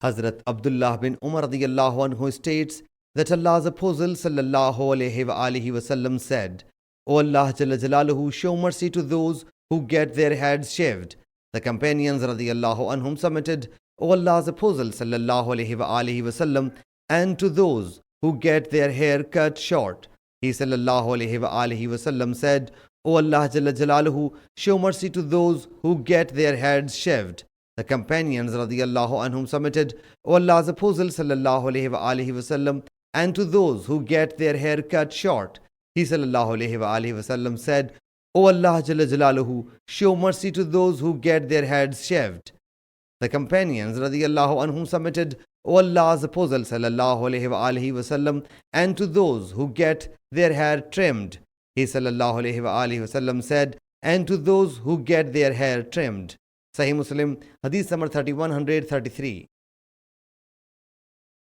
Hazrat Abdullah bin Umar radiyallahu anhu states that Allah's Apostle sallallahu alayhi wasallam said, O Allah Jalla Jalaluhu, show mercy to those who get their heads shaved. The companions radiyallahu anhum submitted, O Allah's Apostle sallallahu alayhi wasallam, and to those who get their hair cut short. He sallallahu alayhi wasallam said, O Allah Jalla Jalaluhu, show mercy to those who get their heads shaved. The companions radiyallahu anhum submitted, O Allah's Apostle sallallahu alayhi wasallam, and to those who get their hair cut short. He sallallahu alayhi wasallam said, O Allah Jalla Jalaluhu, show mercy to those who get their heads shaved. The companions radiyallahu anhum submitted, O Allah's Apostle sallallahu alayhi wasallam, and to those who get their hair trimmed. He sallallahu alayhi wasallam said, and to those who get their hair trimmed. Sahih Muslim Hadees number 3133.